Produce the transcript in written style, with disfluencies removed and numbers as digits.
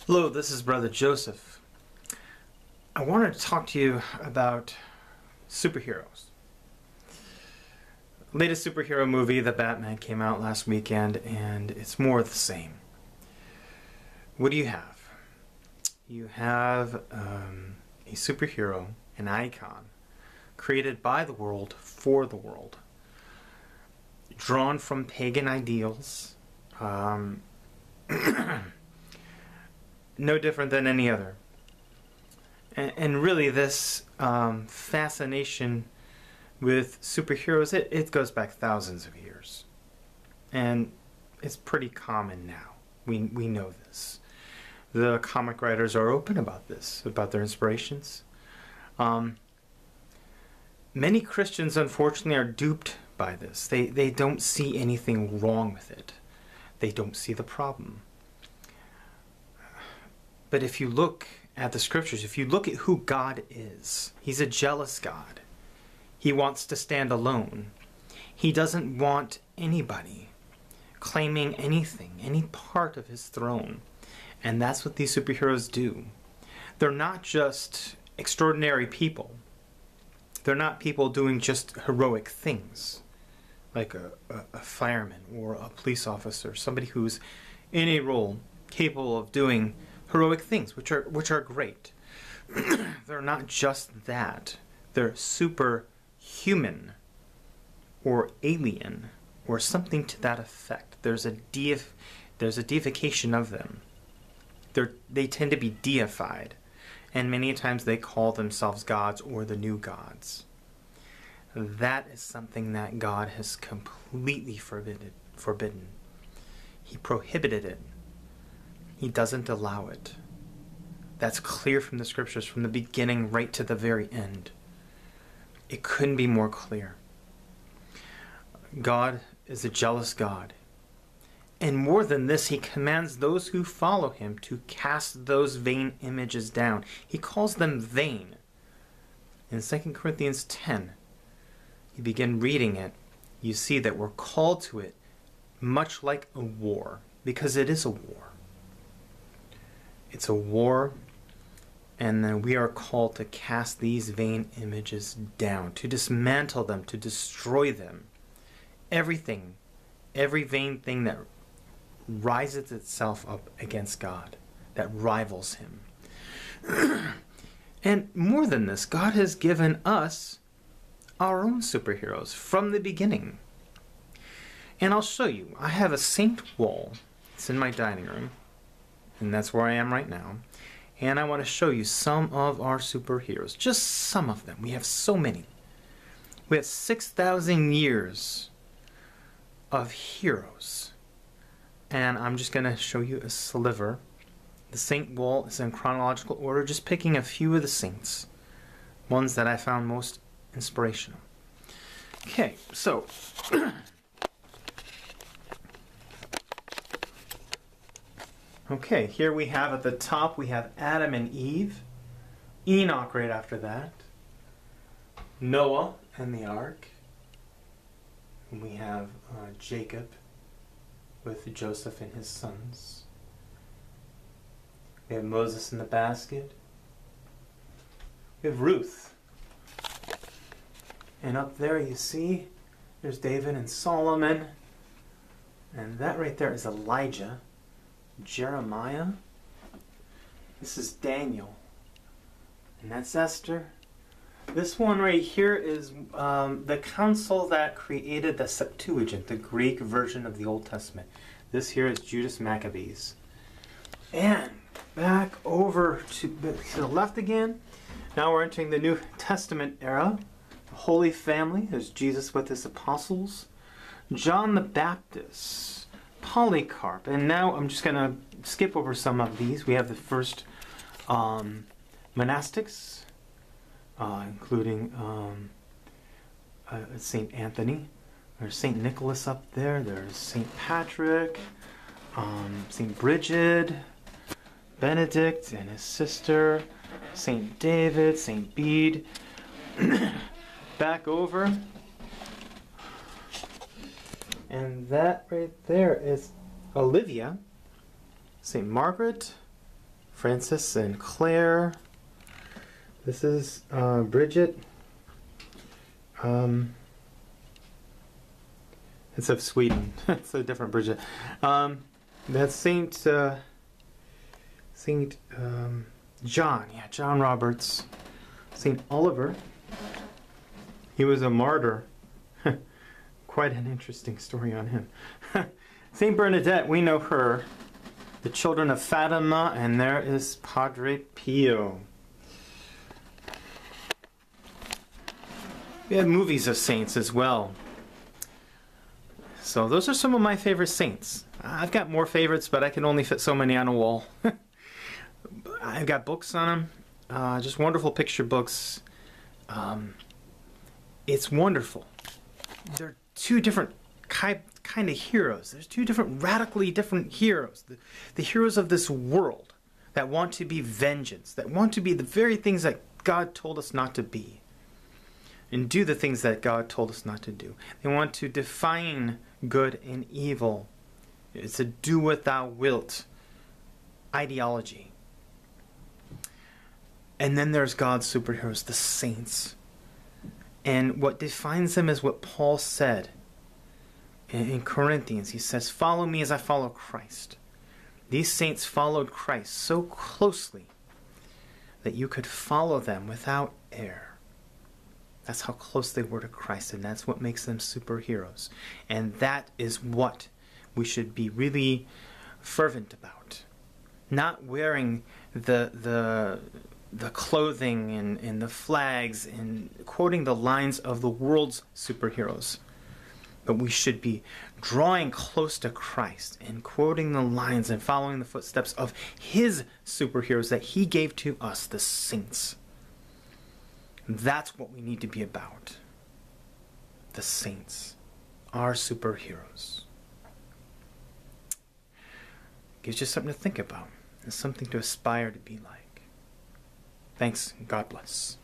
Hello, this is Brother Joseph. I wanted to talk to you about superheroes. Latest superhero movie, The Batman, came out last weekend, and it's more of the same. What do you have? You have a superhero, an icon, created by the world for the world, drawn from pagan ideals, no different than any other. And really this fascination with superheroes, it goes back thousands of years. And it's pretty common now. We know this. The comic writers are open about this, about their inspirations. Many Christians, unfortunately, are duped by this. They don't see anything wrong with it. They don't see the problem. But if you look at the scriptures, if you look at who God is, He's a jealous God. He wants to stand alone. He doesn't want anybody claiming anything, any part of His throne. And that's what these superheroes do. They're not just extraordinary people. They're not people doing just heroic things, like a fireman or a police officer, somebody who's in a role capable of doing heroic things, which are great. They're not just that. They're superhuman or alien or something to that effect. There's a deification of them. They tend to be deified, and many times they call themselves gods or the new gods. That is something that God has completely forbidden. He prohibited it. He doesn't allow it. That's clear from the scriptures, from the beginning right to the very end. It couldn't be more clear. God is a jealous God. And more than this, He commands those who follow Him to cast those vain images down. He calls them vain. In 2 Corinthians 10, you begin reading it, you see that we're called to it much like a war, because it is a war. It's a war, and then we are called to cast these vain images down, to dismantle them, to destroy them. Everything, every vain thing that rises itself up against God, that rivals Him. And more than this, God has given us our own superheroes from the beginning. And I'll show you. I have a saint wall. It's in my dining room. And that's where I am right now. And I want to show you some of our superheroes. Just some of them. We have so many. We have 6,000 years of heroes. And I'm just going to show you a sliver. The saint wall is in chronological order, just picking a few of the saints. Ones that I found most inspirational. Okay, so okay, here we have at the top, we have Adam and Eve, Enoch right after that, Noah and the ark, and we have Jacob with Joseph and his sons. We have Moses in the basket. We have Ruth. And up there you see, there's David and Solomon. And that right there is Elijah. Jeremiah. This is Daniel. And that's Esther. This one right here is the council that created the Septuagint, the Greek version of the Old Testament. This here is Judas Maccabees. And back over to the left again. Now we're entering the New Testament era. The Holy Family. There's Jesus with His apostles. John the Baptist. Polycarp. And now I'm just going to skip over some of these. We have the first monastics, including St. Anthony. There's St. Nicholas up there. There's St. Patrick, St. Bridget, Benedict and his sister, St. David, St. Bede. Back over. And that right there is Olivia, St. Margaret, Francis and Claire. This is Bridget. It's of Sweden. It's a different Bridget. That's Saint John. Yeah, John Roberts. Saint Oliver. He was a martyr. Quite an interesting story on him. Saint Bernadette, we know her. The Children of Fatima, and there is Padre Pio. We have movies of saints as well. So those are some of my favorite saints. I've got more favorites, but I can only fit so many on a wall. I've got books on them. Just wonderful picture books. It's wonderful. They're two different kind of heroes. There's two radically different heroes. The heroes of this world that want to be vengeance, that want to be the very things that God told us not to be, and do the things that God told us not to do. They want to define good and evil. It's a do what thou wilt ideology. And then there's God's superheroes, the saints. And what defines them is what Paul said in Corinthians. He says, follow me as I follow Christ. These saints followed Christ so closely that you could follow them without error. That's how close they were to Christ, and that's what makes them superheroes. And that is what we should be really fervent about. Not wearing the clothing and the flags and quoting the lines of the world's superheroes. But we should be drawing close to Christ and quoting the lines and following the footsteps of his superheroes that he gave to us, the saints. That's what we need to be about. The saints, our superheroes. Gives you something to think about and something to aspire to be like. Thanks, and God bless.